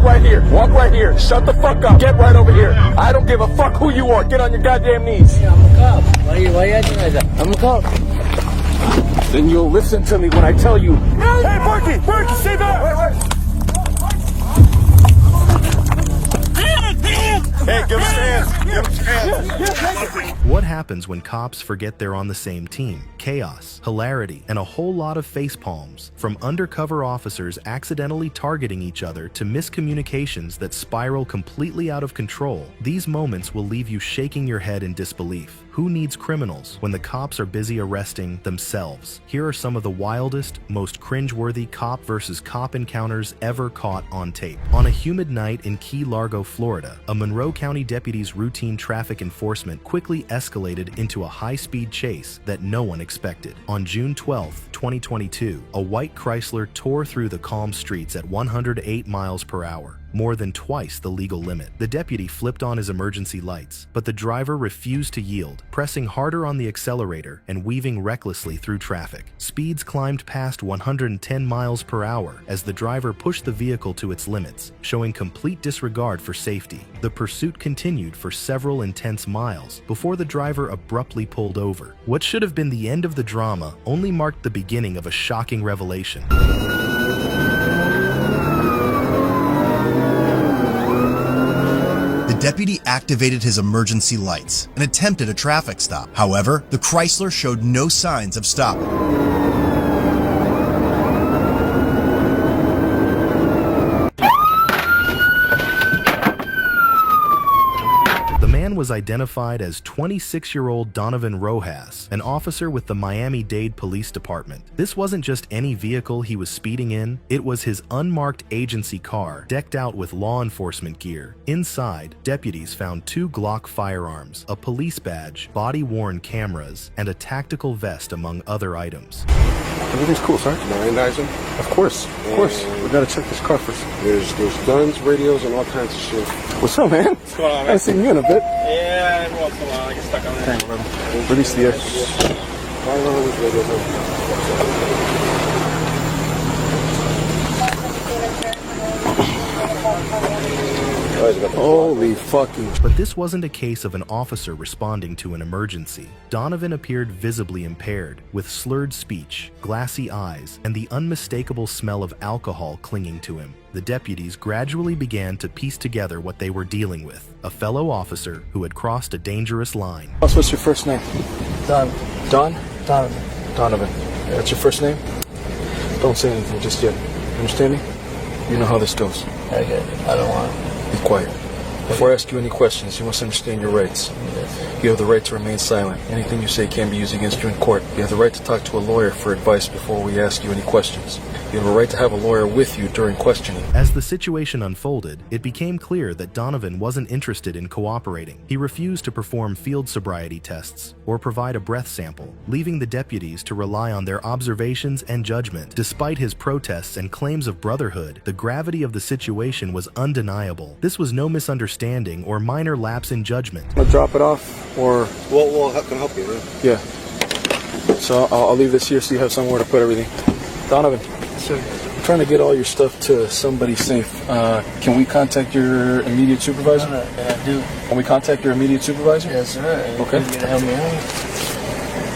right here. Walk right here. Shut the fuck up. Get right over here. I don't give a fuck who you are. Get on your goddamn knees. Yeah, I'm a cop. Why you acting like that? I'm a cop. Then you'll listen to me when I tell you. Hey, Berkey, stay there. Wait. Hey, give him hands. What happens when cops forget they're on the same team? Chaos, hilarity, and a whole lot of face palms. From undercover officers accidentally targeting each other to miscommunications that spiral completely out of control, these moments will leave you shaking your head in disbelief. Who needs criminals when the cops are busy arresting themselves? Here are some of the wildest, most cringeworthy cop versus cop encounters ever caught on tape. On a humid night in Key Largo, Florida, a Monroe County deputy's routine traffic enforcement quickly escalated into a high-speed chase that no one expected. On June 12, 2022, a white Chrysler tore through the calm streets at 108 miles per hour. More than twice the legal limit. The deputy flipped on his emergency lights, but the driver refused to yield, pressing harder on the accelerator and weaving recklessly through traffic. Speeds climbed past 110 miles per hour as the driver pushed the vehicle to its limits, showing complete disregard for safety. The pursuit continued for several intense miles before the driver abruptly pulled over. What should have been the end of the drama only marked the beginning of a shocking revelation. The deputy activated his emergency lights and attempted a traffic stop. However, the Chrysler showed no signs of stopping. The man was identified as 26-year-old Donovan Rojas, an officer with the Miami-Dade Police Department. This wasn't just any vehicle he was speeding in, it was his unmarked agency car, decked out with law enforcement gear. Inside, deputies found 2 Glock firearms, a police badge, body-worn cameras, and a tactical vest among other items. Everything's cool, Sergeant. Nine-dizer? Of course. We gotta check this car first. There's guns, radios, and all kinds of shit. What's up, man? What's going on, man? I haven't seen you in a bit. Yeah, what's going on? I get stuck on that. Release the air. Holy fucking. But this wasn't a case of an officer responding to an emergency. Donovan appeared visibly impaired, with slurred speech, glassy eyes, and the unmistakable smell of alcohol clinging to him. The deputies gradually began to piece together what they were dealing with: a fellow officer who had crossed a dangerous line. What's your first name? Don. Don? Donovan. Donovan. That's your first name? Don't say anything just yet. Understand me? You know how this goes. I get it. I don't want to. Be quiet. Before I ask you any questions, you must understand your rights. You have the right to remain silent. Anything you say can be used against you in court. You have the right to talk to a lawyer for advice before we ask you any questions. You have a right to have a lawyer with you during questioning. As the situation unfolded, it became clear that Donovan wasn't interested in cooperating. He refused to perform field sobriety tests or provide a breath sample, leaving the deputies to rely on their observations and judgment. Despite his protests and claims of brotherhood, the gravity of the situation was undeniable. This was no misunderstanding or minor lapse in judgment. I'm gonna drop it off, or... Well, how can I help you, man? Yeah. So I'll leave this here so you have somewhere to put everything. Donovan. Sure. I'm trying to get all your stuff to somebody safe. Can we contact your immediate supervisor? I do. Can we contact your immediate supervisor? Yes, sir. Okay. You can help me out.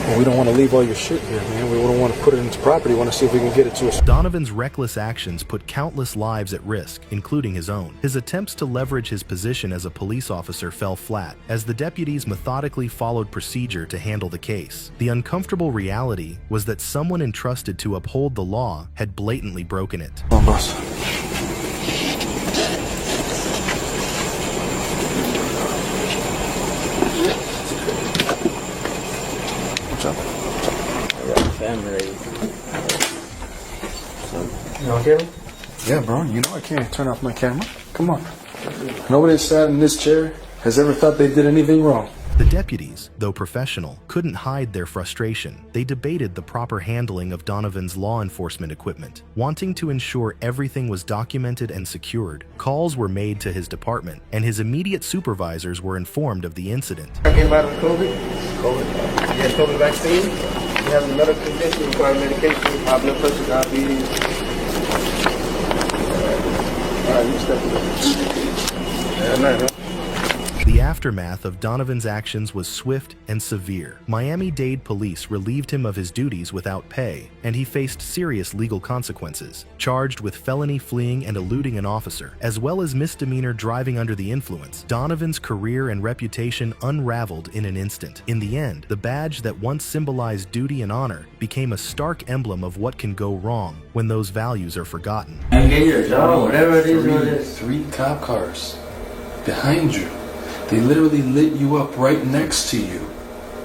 Well, we don't want to leave all your shit here, man. We don't want to put it into property. We want to see if we can get it to us. Donovan's reckless actions put countless lives at risk, including his own. His attempts to leverage his position as a police officer fell flat, as the deputies methodically followed procedure to handle the case. The uncomfortable reality was that someone entrusted to uphold the law had blatantly broken it. Come on, boss. Family. You okay? Yeah, bro. You know I can't turn off my camera. Come on. Nobody that sat in this chair has ever thought they did anything wrong. The deputies, though professional, couldn't hide their frustration. They debated the proper handling of Donovan's law enforcement equipment. Wanting to ensure everything was documented and secured, calls were made to his department, and his immediate supervisors were informed of the incident. I came out of COVID. You had COVID vaccine. You have a medical condition, require medication, high blood pressure, diabetes. All right, you Yeah, night, huh? The aftermath of Donovan's actions was swift and severe. Miami-Dade police relieved him of his duties without pay, and he faced serious legal consequences, charged with felony fleeing and eluding an officer, as well as misdemeanor driving under the influence. Donovan's career and reputation unraveled in an instant. In the end, the badge that once symbolized duty and honor became a stark emblem of what can go wrong when those values are forgotten. You get your job, whatever it is, what it is. Three cop cars behind you. They literally lit you up right next to you.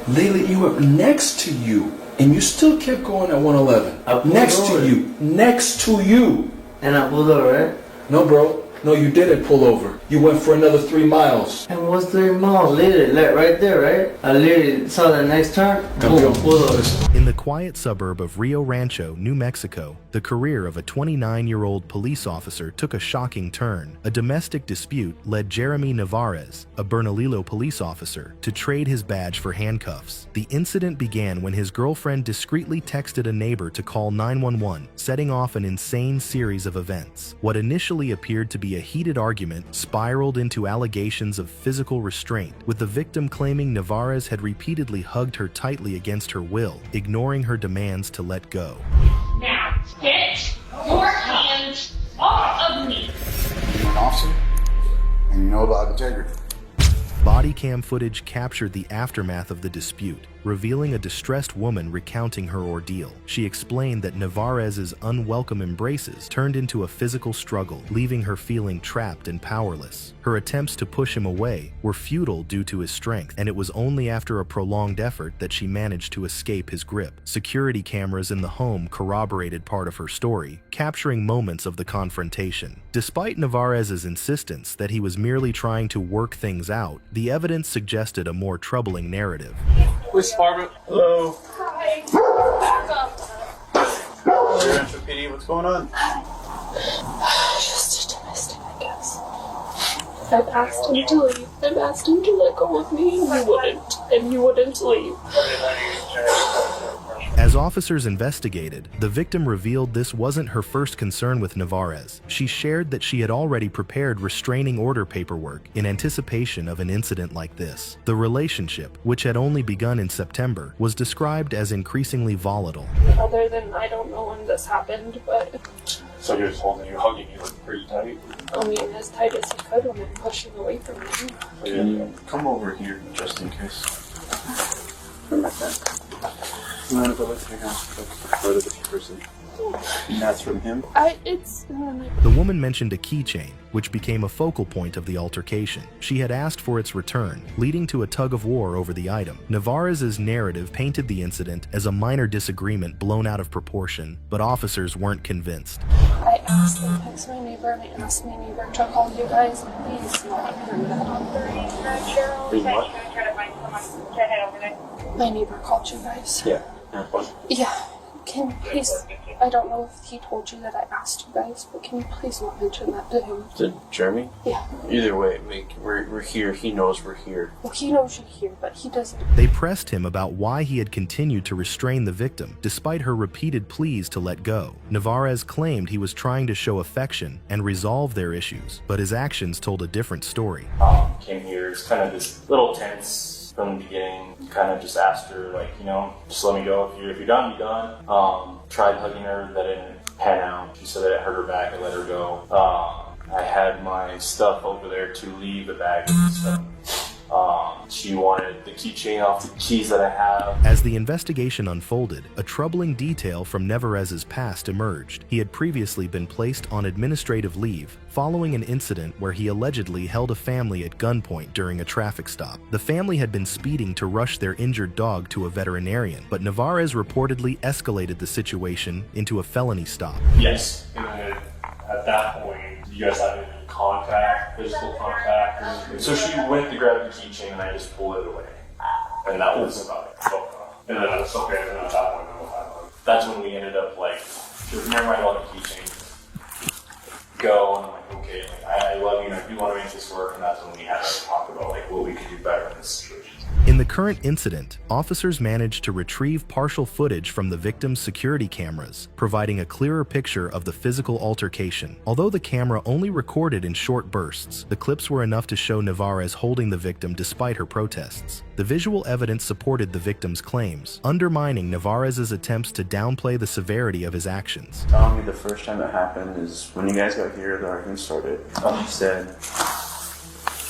They lit you up next to you. And you still kept going at 111. Next to you. Next to you. And I pulled over, right? No, bro. No, you didn't pull over. You went for another 3 miles. And what's 3 miles? Literally, right there, right? I literally saw the next turn. Boom, pulled over. In the quiet suburb of Rio Rancho, New Mexico, the career of a 29-year-old police officer took a shocking turn. A domestic dispute led Jeremy Navarez, a Bernalillo police officer, to trade his badge for handcuffs. The incident began when his girlfriend discreetly texted a neighbor to call 911, setting off an insane series of events. What initially appeared to be a heated argument spiraled into allegations of physical restraint, with the victim claiming Navarez had repeatedly hugged her tightly against her will, ignoring her demands to let go. Now, get your hands off of me! You're an officer, and you know about integrity. Body cam footage captured the aftermath of the dispute, revealing a distressed woman recounting her ordeal. She explained that Navarez's unwelcome embraces turned into a physical struggle, leaving her feeling trapped and powerless. Her attempts to push him away were futile due to his strength, and it was only after a prolonged effort that she managed to escape his grip. Security cameras in the home corroborated part of her story, capturing moments of the confrontation. Despite Navarez's insistence that he was merely trying to work things out, the evidence suggested a more troubling narrative. Police department. Hello. Hi. Back up. You're in for PD. What's going on? Just a domestic, I guess. I've asked him to leave. I've asked him to let go of me, and he wouldn't. And he wouldn't leave. As officers investigated, the victim revealed this wasn't her first concern with Navarez. She shared that she had already prepared restraining order paperwork in anticipation of an incident like this. The relationship, which had only begun in September, was described as increasingly volatile. Other than I don't know when this happened, but So he was holding you, hugging you pretty tight. I mean, as tight as he could when I'm pushing away from him. Can you come over here just in case? For my friend. You want to go with me now? Go to the person. And that's from him? The woman mentioned a keychain, which became a focal point of the altercation. She had asked for its return, leading to a tug-of-war over the item. Navarez's narrative painted the incident as a minor disagreement blown out of proportion, but officers weren't convinced. I asked him to text my neighbor, and I asked my neighbor to call you guys, and he's not heard that. Please what? My neighbor called you guys. Yeah. Yeah. Can you please, I don't know if he told you that I asked you guys, but can you please not mention that to him? To Jeremy? Yeah. Either way, we're here. He knows we're here. Well, he knows you're here, but he doesn't. They pressed him about why he had continued to restrain the victim, despite her repeated pleas to let go. Navarez claimed he was trying to show affection and resolve their issues, but his actions told a different story. Came here, it's kind of this little tense from the beginning. Kind of just asked her, like, you know, just let me go. If you're done, you're done. Tried hugging her, that didn't pan out. She said that it hurt her back, I let her go. I had my stuff over there to leave the bag and stuff. She wanted the keychain off the keys that I have. As the investigation unfolded, a troubling detail from Navarez's past emerged. He had previously been placed on administrative leave following an incident where he allegedly held a family at gunpoint during a traffic stop. The family had been speeding to rush their injured dog to a veterinarian, but Navarez reportedly escalated the situation into a felony stop. Yes. And then at that point, you guys had any contact, physical contact, or anything? So she went to grab the keychain and I just pulled it away. And that was about it. So, and then I was okay, and then at that point, that's when we ended up like, she was never mind about the keychain. Go, and I'm like, okay, like, I love you and I do want to make this work, and that's when we had to talk about like what we could do better in this situation. In the the current incident, officers managed to retrieve partial footage from the victim's security cameras, providing a clearer picture of the physical altercation. Although the camera only recorded in short bursts, the clips were enough to show Navarez holding the victim despite her protests. The visual evidence supported the victim's claims, undermining Navarez's attempts to downplay the severity of his actions. Telling me the first time it happened is when you guys got here, the argument started. He said,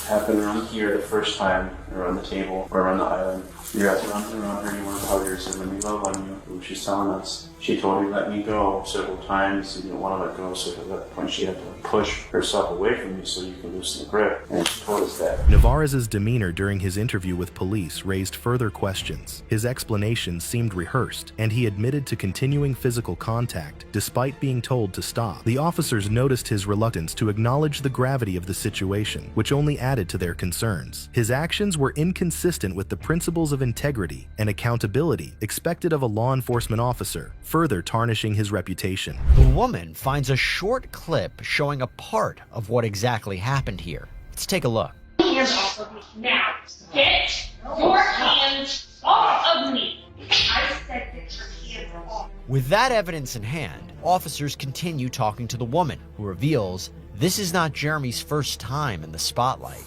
happened around here the first time, around the table, or around the island. You guys running around her, you want to hug her, said, let me love on you. She's telling us. She told me let me go several times. You didn't want to let go, so at that point she had to push herself away from you so you can loosen the grip. And she told us that. Navarez's demeanor during his interview with police raised further questions. His explanations seemed rehearsed, and he admitted to continuing physical contact despite being told to stop. The officers noticed his reluctance to acknowledge the gravity of the situation, which only added to their concerns. His actions were inconsistent with the principles of integrity and accountability expected of a law enforcement officer, further tarnishing his reputation. The woman finds a short clip showing a part of what exactly happened here. Let's take a look. Hands off of me now. Get your hands off of me. I said get your hands off. With that evidence in hand, officers continue talking to the woman, who reveals this is not Jeremy's first time in the spotlight.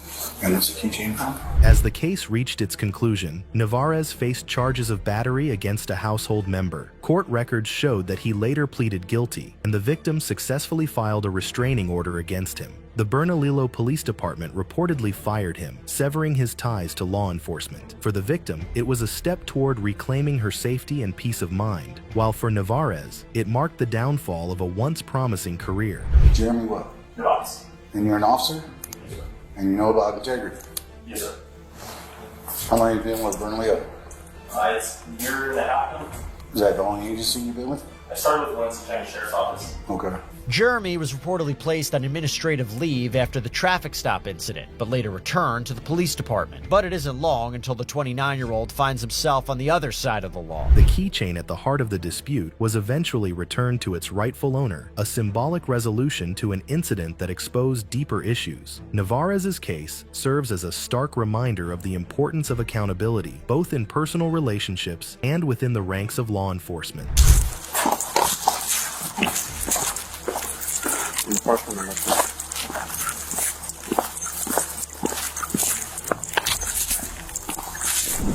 And it's a keychain. As the case reached its conclusion, Navarez faced charges of battery against a household member. Court records showed that he later pleaded guilty, and the victim successfully filed a restraining order against him. The Bernalillo Police Department reportedly fired him, severing his ties to law enforcement. For the victim, it was a step toward reclaiming her safety and peace of mind, while for Navarez, it marked the downfall of a once promising career. Jeremy what? Yes. And you're an officer? And you know about integrity? Yes, sir. How long have you been with Bernalillo? It's a year and a half now. Is that the only agency you've been with? I started with the Winston County Sheriff's Office. Okay. Jeremy was reportedly placed on administrative leave after the traffic stop incident, but later returned to the police department. But it isn't long until the 29-year-old finds himself on the other side of the law. The keychain at the heart of the dispute was eventually returned to its rightful owner, a symbolic resolution to an incident that exposed deeper issues. Navarez's case serves as a stark reminder of the importance of accountability, both in personal relationships and within the ranks of law enforcement.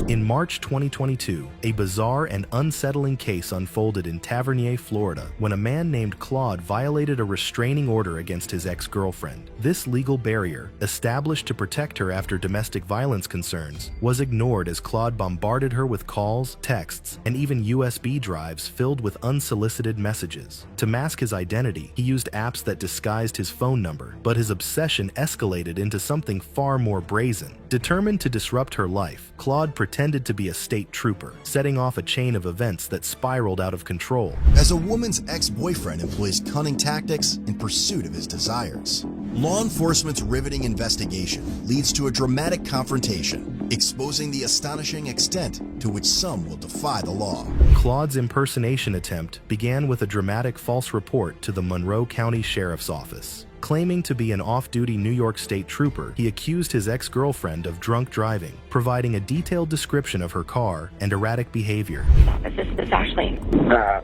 In March 2022, a bizarre and unsettling case unfolded in Tavernier, Florida, when a man named Claude violated a restraining order against his ex-girlfriend. This legal barrier, established to protect her after domestic violence concerns, was ignored as Claude bombarded her with calls, texts, and even USB drives filled with unsolicited messages. To mask his identity, he used apps that disguised his phone number, but his obsession escalated into something far more brazen. Determined to disrupt her life, Claude pretended to be a state trooper, setting off a chain of events that spiraled out of control. As a woman's ex-boyfriend employs cunning tactics in pursuit of his desires, law enforcement's riveting investigation leads to a dramatic confrontation, exposing the astonishing extent to which some will defy the law. Claude's impersonation attempt began with a dramatic false report to the Monroe County Sheriff's Office. Claiming to be an off-duty New York State trooper, he accused his ex-girlfriend of drunk driving, providing a detailed description of her car and erratic behavior. This is Ashley.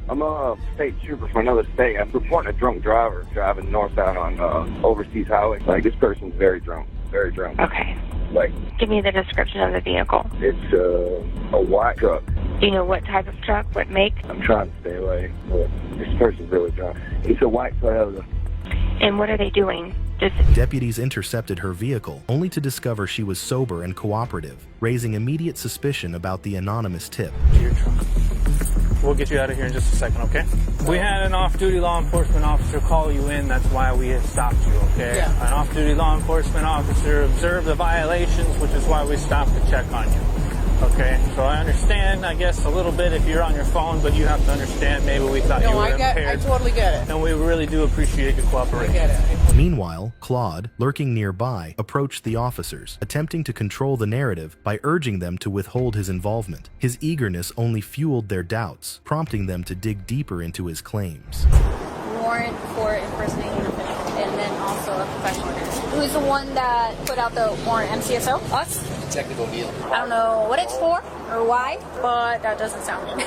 I'm a state trooper from another state. I'm reporting a drunk driver driving northbound on overseas highway. Like, this person's very drunk. Very drunk. Okay. Like, give me the description of the vehicle. It's a white truck. Do you know what type of truck, what make? I'm trying to stay away, but this person's really drunk. It's a white Toyota. And what are they doing? Deputies intercepted her vehicle, only to discover she was sober and cooperative, raising immediate suspicion about the anonymous tip. We'll get you out of here in just a second, okay? We had an off-duty law enforcement officer call you in. That's why we had stopped you, okay? Yeah. An off-duty law enforcement officer observed the violations, which is why we stopped to check on you. Okay, so I understand, I guess, a little bit if you're on your phone, but you have to understand maybe we thought you were impaired. I totally get it. And we really do appreciate your cooperation. I get it. Meanwhile, Claude, lurking nearby, approached the officers, attempting to control the narrative by urging them to withhold his involvement. His eagerness only fueled their doubts, prompting them to dig deeper into his claims. Warrant for impersonating an official, and then also a professional nurse. Who's the one that put out the warrant? MCSO? Us? Detective O'Neill. I don't know what it's for or why, but that doesn't sound good.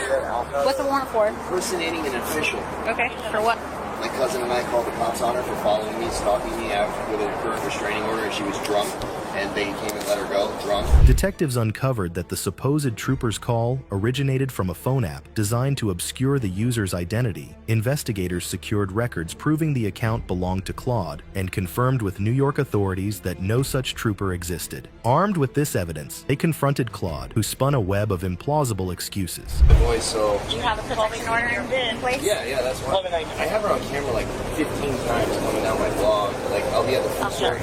What's the warrant for? Impersonating an official. Okay, for what? My cousin and I called the cops on her for following me, stalking me after with a current restraining order, and she was drunk. And they came and let her go, drunk. Detectives uncovered that the supposed trooper's call originated from a phone app designed to obscure the user's identity. Investigators secured records proving the account belonged to Claude and confirmed with New York authorities that no such trooper existed. Armed with this evidence, they confronted Claude, who spun a web of implausible excuses. The voice, so... Do you have a protection order in place? Yeah, that's why. I have her on camera like 15 times coming out my vlog. Like, I'll be at the food store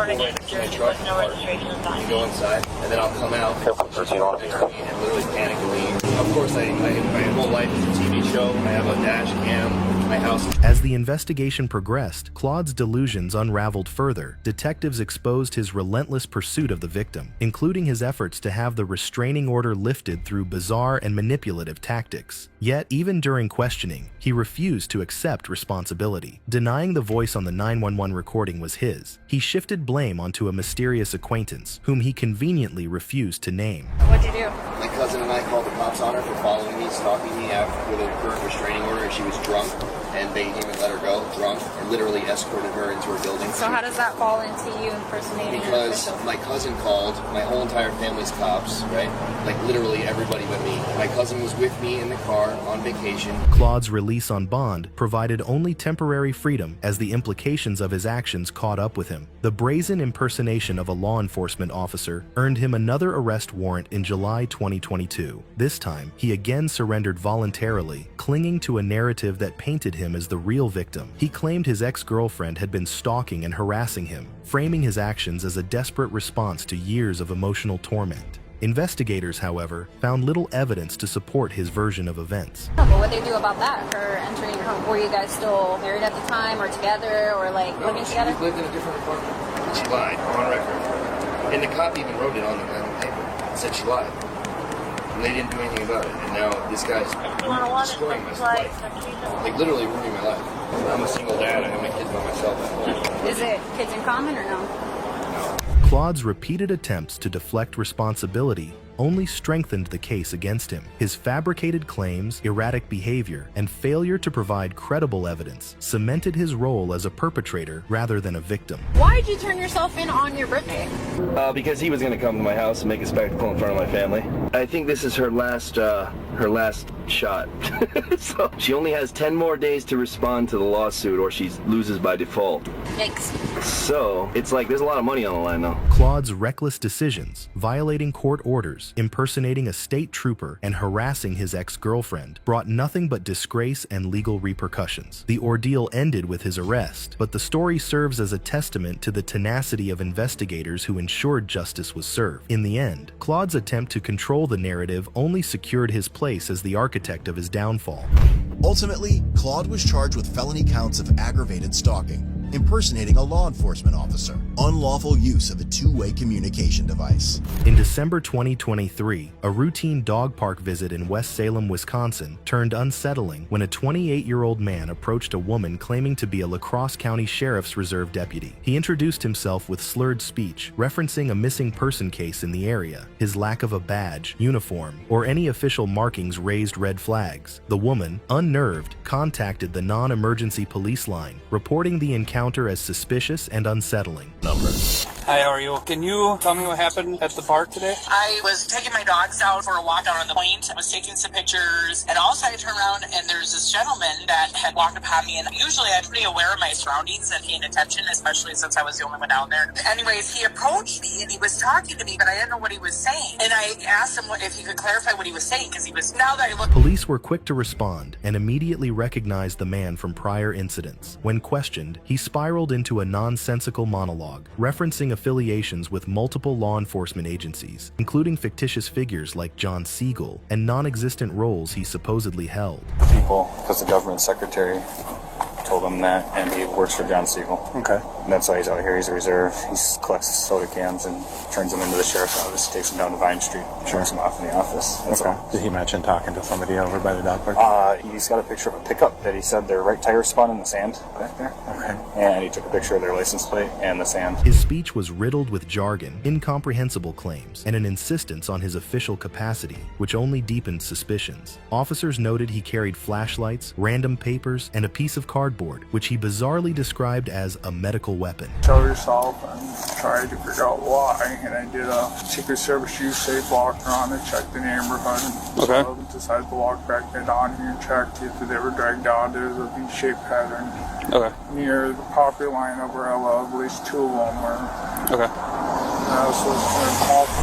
with kids, truck and go inside, and then I'll come out and literally panic and leave. Of course, my whole life is a TV show. I have a dash cam. My house. As the investigation progressed, Claude's delusions unraveled further. Detectives exposed his relentless pursuit of the victim, including his efforts to have the restraining order lifted through bizarre and manipulative tactics. Yet, even during questioning, he refused to accept responsibility. Denying the voice on the 911 recording was his, he shifted blame onto a mysterious acquaintance, whom he conveniently refused to name. What'd you do? My cousin and I called the cops on her for following me, stalking me after with a current restraining order, and she was drunk. And they came and let her go, drunk, and literally escorted her into her building. So how does that fall into you impersonating Because an official? my cousin called, my whole entire family's cops, right? Like literally everybody but me. My cousin was with me in the car on vacation. Claude's release on bond provided only temporary freedom as the implications of his actions caught up with him. The brazen impersonation of a law enforcement officer earned him another arrest warrant in July 2022. This time, he again surrendered voluntarily, clinging to a narrative that painted him as the real victim. He claimed his ex-girlfriend had been stalking and harassing him, framing his actions as a desperate response to years of emotional torment. Investigators, however, found little evidence to support his version of events. But what they do about that? Her entering your home? Were you guys still married at the time, or together, or like living together? She lived in a different apartment. She lied on record, and the cop even wrote it on the paper. Said she lied. And they didn't do anything about it. And now this guy's destroying my life. Like literally ruining my life. I'm a single dad. I have my kids by myself. Is it kids in common or no? Claude's repeated attempts to deflect responsibility only strengthened the case against him. His fabricated claims, erratic behavior, and failure to provide credible evidence cemented his role as a perpetrator rather than a victim. Why did you turn yourself in on your birthday? Because he was going to come to my house and make a spectacle in front of my family. I think this is her last shot. So she only has 10 more days to respond to the lawsuit, or she loses by default. Yikes. So it's like there's a lot of money on the line now. Claude's reckless decisions, violating court orders, impersonating a state trooper, and harassing his ex-girlfriend brought nothing but disgrace and legal repercussions. The ordeal ended with his arrest, but the story serves as a testament to the tenacity of investigators who ensured justice was served. In the end, Claude's attempt to control the narrative only secured his place as the architect of his downfall. Ultimately, Claude was charged with felony counts of aggravated stalking, impersonating a law enforcement officer, unlawful use of a two-way communication device. In December 2023, a routine dog park visit in West Salem, Wisconsin turned unsettling when a 28-year-old man approached a woman claiming to be a La Crosse County Sheriff's Reserve deputy. He introduced himself with slurred speech, referencing a missing person case in the area. His lack of a badge, uniform, or any official markings raised red flags. The woman, unnerved, contacted the non-emergency police line, reporting the encounter as suspicious and unsettling. Hi, how are you? Can you tell me what happened at the park today? I was taking my dogs out for a walk down on the point. I was taking some pictures, and all of a sudden I turned around and there's this gentleman that had walked upon me, and usually I'm pretty aware of my surroundings and paying attention, especially since I was the only one down there. Anyways, he approached me and he was talking to me, but I didn't know what he was saying. And I asked him if he could clarify what he was saying, because now that I look... Police were quick to respond and immediately recognized the man from prior incidents. When questioned, he spiraled into a nonsensical monologue, referencing affiliations with multiple law enforcement agencies, including fictitious figures like John Siegel and non-existent roles he supposedly held. People, because the government secretary told him that, and he works for John Siegel. Okay. And that's why he's out here. He's a reserve. He collects soda cans and turns them into the sheriff's office, takes them down to Vine Street, turns them off in the office. That's all. Did he mention talking to somebody over by the dog park? He's got a picture of a pickup that he said their right tire spun in the sand back there. Okay. And he took a picture of their license plate and the sand. His speech was riddled with jargon, incomprehensible claims, and an insistence on his official capacity, which only deepened suspicions. Officers noted he carried flashlights, random papers, and a piece of cardboard, which he bizarrely described as a medical weapon. Show yourself and tried to figure out why. And I did a Secret Service use safe walk around and checked the neighborhood. Okay. So I decided to walk back down here and check if they were dragged out. There's a V-shaped pattern. Okay. Near the property line of where I live, at least 2 of them were. Okay.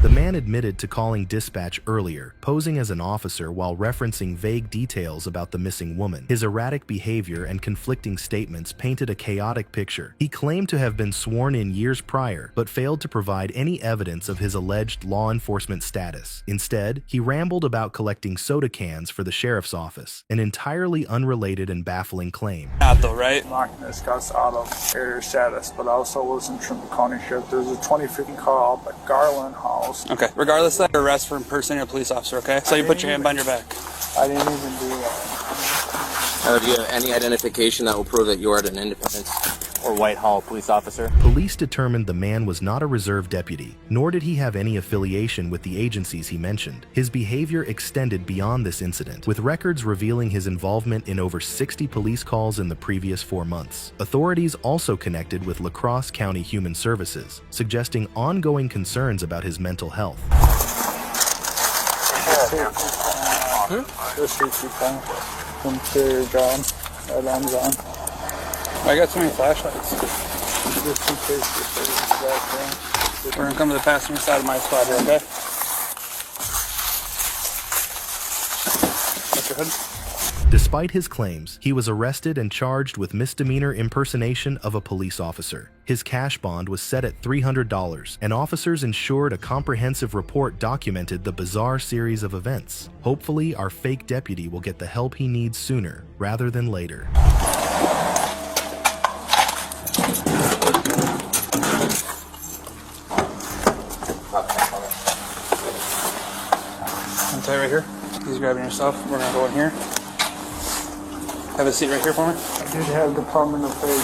The man admitted to calling dispatch earlier, posing as an officer while referencing vague details about the missing woman. His erratic behavior and conflicting statements painted a chaotic picture. He claimed to have been sworn in years prior, but failed to provide any evidence of his alleged law enforcement status. Instead, he rambled about collecting soda cans for the sheriff's office, an entirely unrelated and baffling claim. Not though, right? Knocking this guy's out of area status, but I also was in Trimble County Sheriff. There's a 2050 car up at Garland House. Okay. Regardless of your arrest for impersonating a police officer, okay? So you put your hand behind your back. I didn't even do that. Do you have any identification that will prove that you are an Independence or Whitehall police officer? Police determined the man was not a reserve deputy, nor did he have any affiliation with the agencies he mentioned. His behavior extended beyond this incident, with records revealing his involvement in over 60 police calls in the previous 4 months. Authorities also connected with La Crosse County Human Services, suggesting ongoing concerns about his mental health. Just safety phone. From your job at Amazon. I got so many flashlights. Just in case We're gonna come to the passenger side of my spot here, okay? What's your hood? Despite his claims, he was arrested and charged with misdemeanor impersonation of a police officer. His cash bond was set at $300, and officers ensured a comprehensive report documented the bizarre series of events. Hopefully, our fake deputy will get the help he needs sooner rather than later. I'll tell you right here. He's grabbing yourself. We're gonna go in here. Have a seat right here for me. I did have Department of Faith.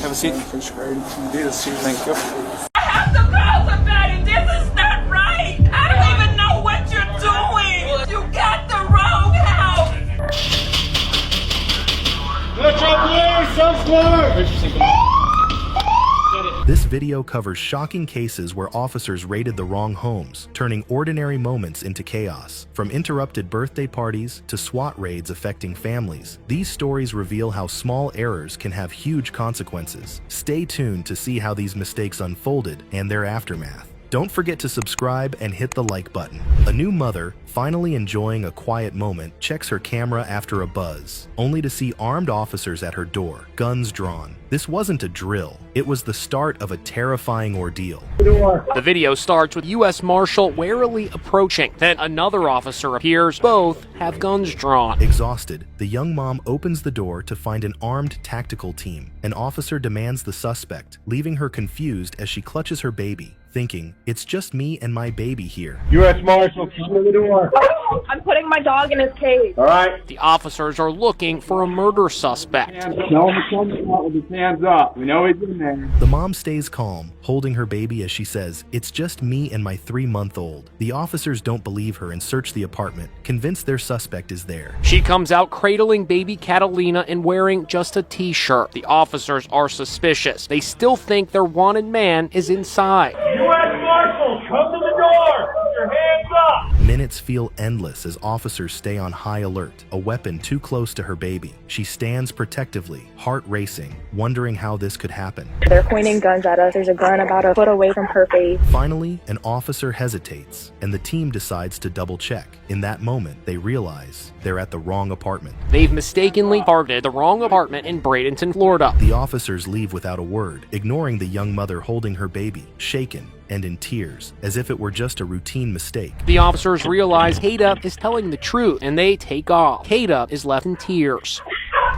Have a seat. Thank you. I have to call somebody. This is not right. I don't even know what you're doing. You got the wrong house. Good job, This video covers shocking cases where officers raided the wrong homes, turning ordinary moments into chaos. From interrupted birthday parties to SWAT raids affecting families, these stories reveal how small errors can have huge consequences. Stay tuned to see how these mistakes unfolded and their aftermath. Don't forget to subscribe and hit the like button. A new mother, finally enjoying a quiet moment, checks her camera after a buzz, only to see armed officers at her door, guns drawn. This wasn't a drill. It was the start of a terrifying ordeal. The video starts with U.S. Marshal warily approaching. Then another officer appears. Both have guns drawn. Exhausted, the young mom opens the door to find an armed tactical team. An officer demands the suspect, leaving her confused as she clutches her baby, thinking, "It's just me and my baby here." U.S. Marshal, open the door. I'm putting my dog in his cage. All right. The officers are looking for a murder suspect. Tell him to come out with his hands up. We know he's in there. The mom stays calm, holding her baby as she says, "It's just me and my 3-month-old." The officers don't believe her and search the apartment, convinced their suspect is there. She comes out cradling baby Catalina and wearing just a t-shirt. The officers are suspicious. They still think their wanted man is inside. U.S. Marshal, come to the door. Put your hands up. Minutes feel endless as officers stay on high alert, a weapon too close to her baby. She stands protectively, heart racing, wondering how this could happen. They're pointing guns at us. There's a gun about a foot away from her face. Finally, an officer hesitates, and the team decides to double check. In that moment, they realize they're at the wrong apartment. They've mistakenly targeted the wrong apartment in Bradenton, Florida. The officers leave without a word, ignoring the young mother holding her baby, shaken and in tears, as if it were just a routine mistake. The officers realize Kata is telling the truth, and they take off. Kata is left in tears.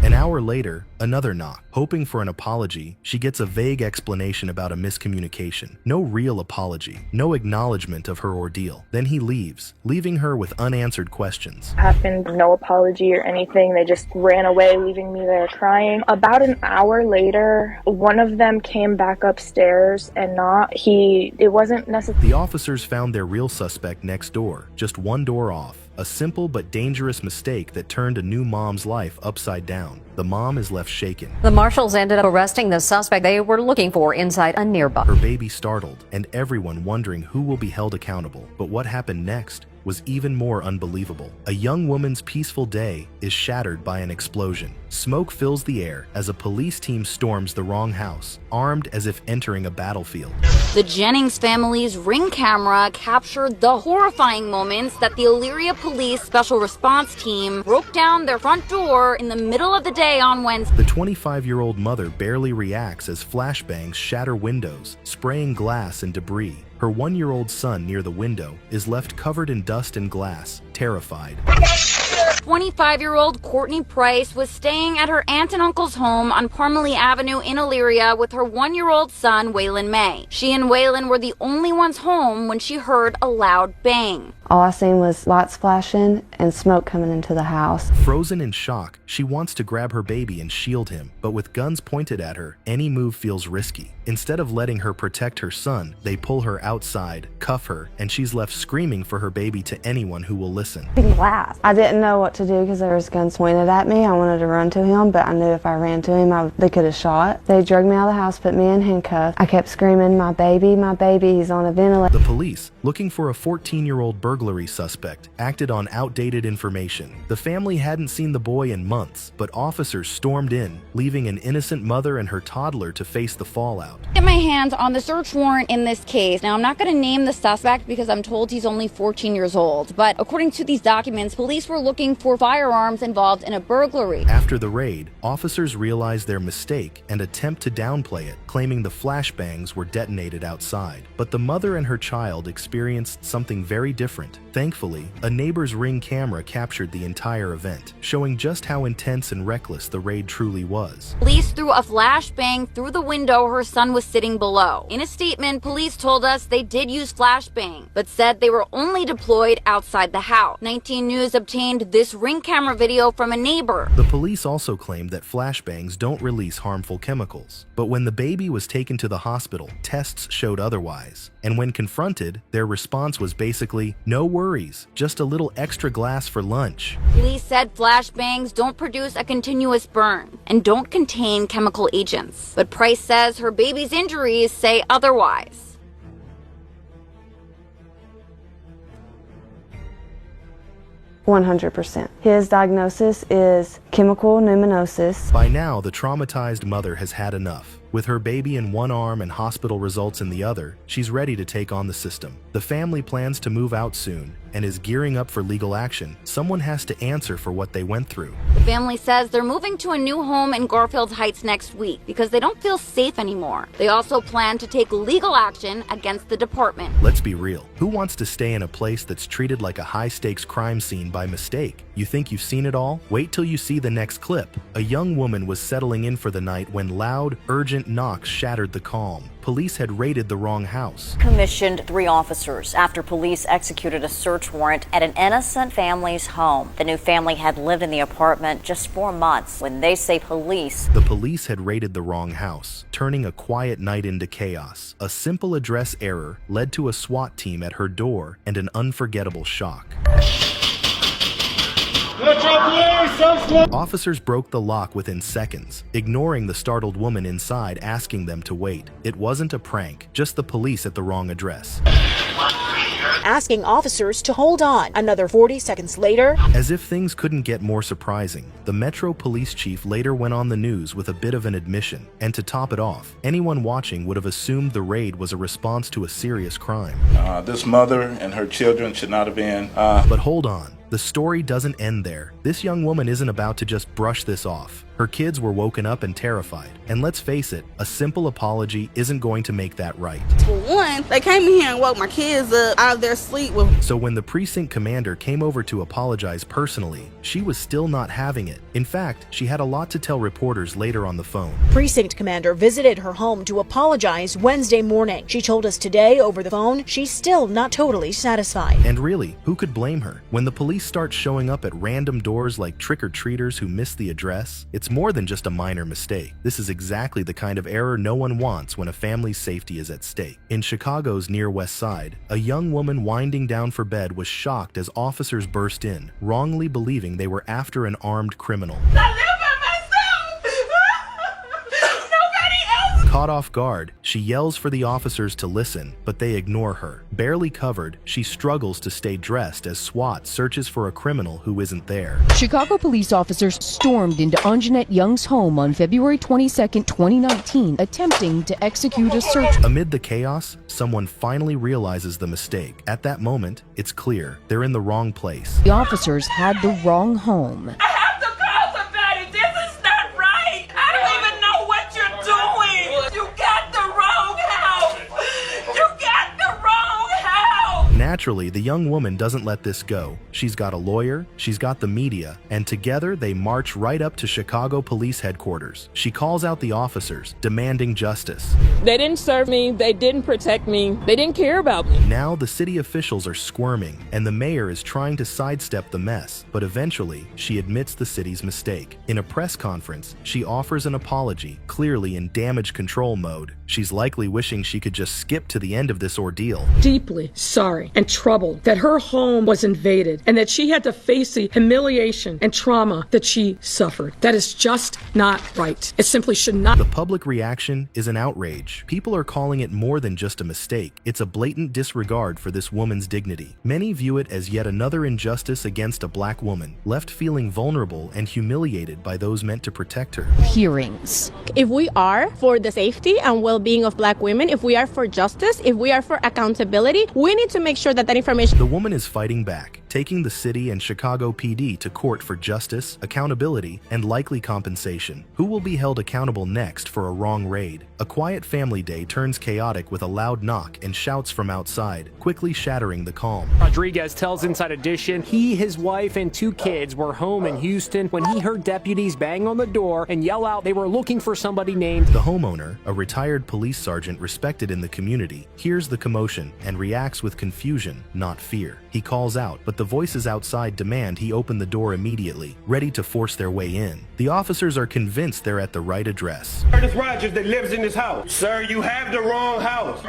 An hour later, another knock. Hoping for an apology, she gets a vague explanation about a miscommunication. No real apology, no acknowledgement of her ordeal. Then he leaves, leaving her with unanswered questions. Happened, no apology or anything. They just ran away, leaving me there crying. About an hour later, one of them came back upstairs and it wasn't necessary. The officers found their real suspect next door, just one door off. A simple but dangerous mistake that turned a new mom's life upside down. The mom is left shaken. The marshals ended up arresting the suspect they were looking for inside a nearby. Her baby startled, and everyone wondering who will be held accountable. But what happened next was even more unbelievable. A young woman's peaceful day is shattered by an explosion. Smoke fills the air as a police team storms the wrong house, armed as if entering a battlefield. The Jennings family's Ring camera captured the horrifying moments that the Elyria Police Special Response Team broke down their front door in the middle of the day on Wednesday. The 25-year-old mother barely reacts as flashbangs shatter windows, spraying glass and debris. Her 1-year-old son near the window is left covered in dust and glass, terrified. 25-year-old Courtney Price was staying at her aunt and uncle's home on Parmalee Avenue in Elyria with her 1-year-old son, Waylon May. She and Waylon were the only ones home when she heard a loud bang. All I seen was lights flashing and smoke coming into the house. Frozen in shock, she wants to grab her baby and shield him, but with guns pointed at her, any move feels risky. Instead of letting her protect her son, they pull her outside, cuff her, and she's left screaming for her baby to anyone who will listen. I didn't know what to do because there was guns pointed at me. I wanted to run to him, but I knew if I ran to him, they could have shot. They dragged me out of the house, put me in handcuffs. I kept screaming, my baby, he's on a ventilator. The police, looking for a 14-year-old burglary suspect, acted on outdated information. The family hadn't seen the boy in months, but officers stormed in, leaving an innocent mother and her toddler to face the fallout. Get my hands on the search warrant in this case. Now, I'm not going to name the suspect because I'm told he's only 14 years old, but according to these documents, police were looking for firearms involved in a burglary. After the raid, officers realized their mistake and attempt to downplay it, claiming the flashbangs were detonated outside. But the mother and her child experienced something very different. Thankfully, a neighbor's Ring camera captured the entire event, showing just how intense and reckless the raid truly was. Police threw a flashbang through the window her son was sitting below. In a statement, police told us they did use flashbang, but said they were only deployed outside the house. 19 News obtained this Ring camera video from a neighbor. The police also claimed that flashbangs don't release harmful chemicals. But when the baby was taken to the hospital, tests showed otherwise. And when confronted, their response was basically, no worries, just a little extra glass for lunch. Police said flashbangs don't produce a continuous burn and don't contain chemical agents. But Price says her baby's injuries say otherwise. 100%. His diagnosis is chemical pneumonitis. By now, the traumatized mother has had enough. With her baby in one arm and hospital results in the other, she's ready to take on the system. The family plans to move out soon and is gearing up for legal action. Someone has to answer for what they went through. The family says they're moving to a new home in Garfield Heights next week because they don't feel safe anymore. They also plan to take legal action against the department. Let's be real. Who wants to stay in a place that's treated like a high-stakes crime scene by mistake? You think you've seen it all? Wait till you see the next clip. A young woman was settling in for the night when loud, urgent knocks shattered the calm. Police had raided the wrong house. Commissioned 3 officers after police executed a search warrant at an innocent family's home. The new family had lived in the apartment just 4 months when they say police. The police had raided the wrong house, turning a quiet night into chaos. A simple address error led to a SWAT team at her door and an unforgettable shock. Officers broke the lock within seconds, ignoring the startled woman inside, asking them to wait. It wasn't a prank, just the police at the wrong address. Asking officers to hold on. Another 40 seconds later. As if things couldn't get more surprising, the Metro Police Chief later went on the news with a bit of an admission. And to top it off, anyone watching would have assumed the raid was a response to a serious crime. This mother and her children should not have been. But hold on. The story doesn't end there. This young woman isn't about to just brush this off. Her kids were woken up and terrified. And let's face it, a simple apology isn't going to make that right. For one, saying? They came in here and woke my kids up out of their sleep. So when the precinct commander came over to apologize personally, she was still not having it. In fact, she had a lot to tell reporters later on the phone. Precinct commander visited her home to apologize Wednesday morning. She told us today over the phone she's still not totally satisfied. And really, who could blame her? When the police start showing up at random doors like trick-or-treaters who miss the address, it's more than just a minor mistake. This is exactly the kind of error no one wants when a family's safety is at stake. In Chicago's near West Side, a young woman winding down for bed was shocked as officers burst in, wrongly believing they were after an armed criminal. Caught off guard, she yells for the officers to listen, but they ignore her. Barely covered, she struggles to stay dressed as SWAT searches for a criminal who isn't there. Chicago police officers stormed into Anjanette Young's home on February 22, 2019, attempting to execute a search. Amid the chaos, someone finally realizes the mistake. At that moment, it's clear they're in the wrong place. The officers had the wrong home. Naturally, the young woman doesn't let this go. She's got a lawyer, she's got the media, and together they march right up to Chicago Police Headquarters. She calls out the officers, demanding justice. They didn't serve me, they didn't protect me, they didn't care about me. Now the city officials are squirming, and the mayor is trying to sidestep the mess, but eventually, she admits the city's mistake. In a press conference, she offers an apology, clearly in damage control mode. She's likely wishing she could just skip to the end of this ordeal. Deeply sorry and troubled that her home was invaded and that she had to face the humiliation and trauma that she suffered. That is just not right. It simply should not. The public reaction is an outrage. People are calling it more than just a mistake. It's a blatant disregard for this woman's dignity. Many view it as yet another injustice against a black woman, left feeling vulnerable and humiliated by those meant to protect her. Hearings. If we are for the safety and well-being of black women, if we are for justice, if we are for accountability, we need to make sure that information. The woman is fighting back, taking the city and Chicago PD to court for justice, accountability, and likely compensation. Who will be held accountable next for a wrong raid? A quiet family day turns chaotic with a loud knock and shouts from outside, quickly shattering the calm. Rodriguez tells Inside Edition he, his wife, and 2 kids were home in Houston when he heard deputies bang on the door and yell out they were looking for somebody named. The homeowner, a retired police sergeant respected in the community, hears the commotion and reacts with confusion, not fear. He calls out, but the voices outside demand he open the door immediately, ready to force their way in. The officers are convinced they're at the right address. Curtis Rogers that lives in this house. Sir, you have the wrong house.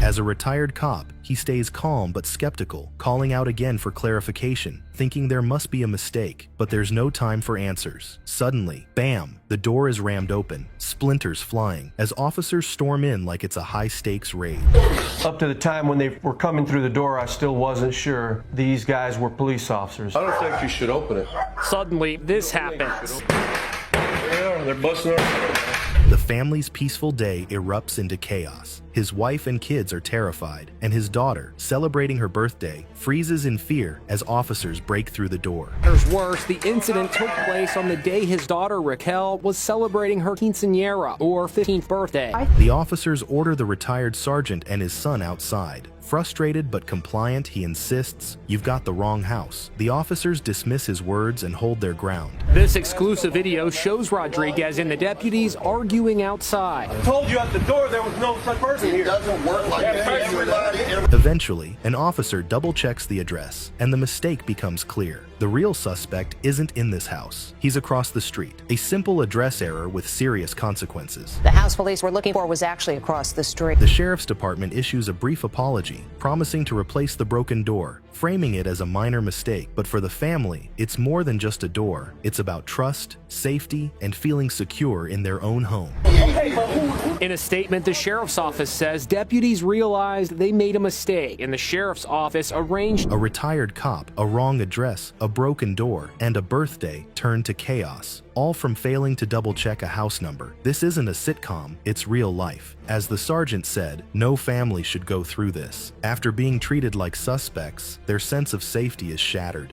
As a retired cop, he stays calm but skeptical, calling out again for clarification, thinking there must be a mistake, but there's no time for answers. Suddenly, bam, the door is rammed open, splinters flying, as officers storm in like it's a high-stakes raid. Up to the time when they were coming through the door, I still wasn't sure these guys were police officers. I don't think you should open it. Suddenly, this happens. Yeah, they're busting our... The family's peaceful day erupts into chaos. His wife and kids are terrified, and his daughter, celebrating her birthday, freezes in fear as officers break through the door. There's worse, the incident took place on the day his daughter Raquel was celebrating her quinceañera, or 15th birthday. The officers order the retired sergeant and his son outside. Frustrated but compliant, he insists, "You've got the wrong house." The officers dismiss his words and hold their ground. This exclusive video shows Rodriguez and the deputies arguing outside. I told you at the door there was no such person here. It doesn't work like that. Eventually, an officer double-checks the address, and the mistake becomes clear. The real suspect isn't in this house. He's across the street. A simple address error with serious consequences. The house police were looking for was actually across the street. The sheriff's department issues a brief apology, promising to replace the broken door, framing it as a minor mistake. But for the family, it's more than just a door. It's about trust, safety, and feeling secure in their own home. In a statement, the sheriff's office says deputies realized they made a mistake, and the sheriff's office arranged. A retired cop, a wrong address, a broken door, and a birthday turned to chaos, all from failing to double-check a house number. This isn't a sitcom, it's real life. As the sergeant said, no family should go through this. After being treated like suspects, their sense of safety is shattered.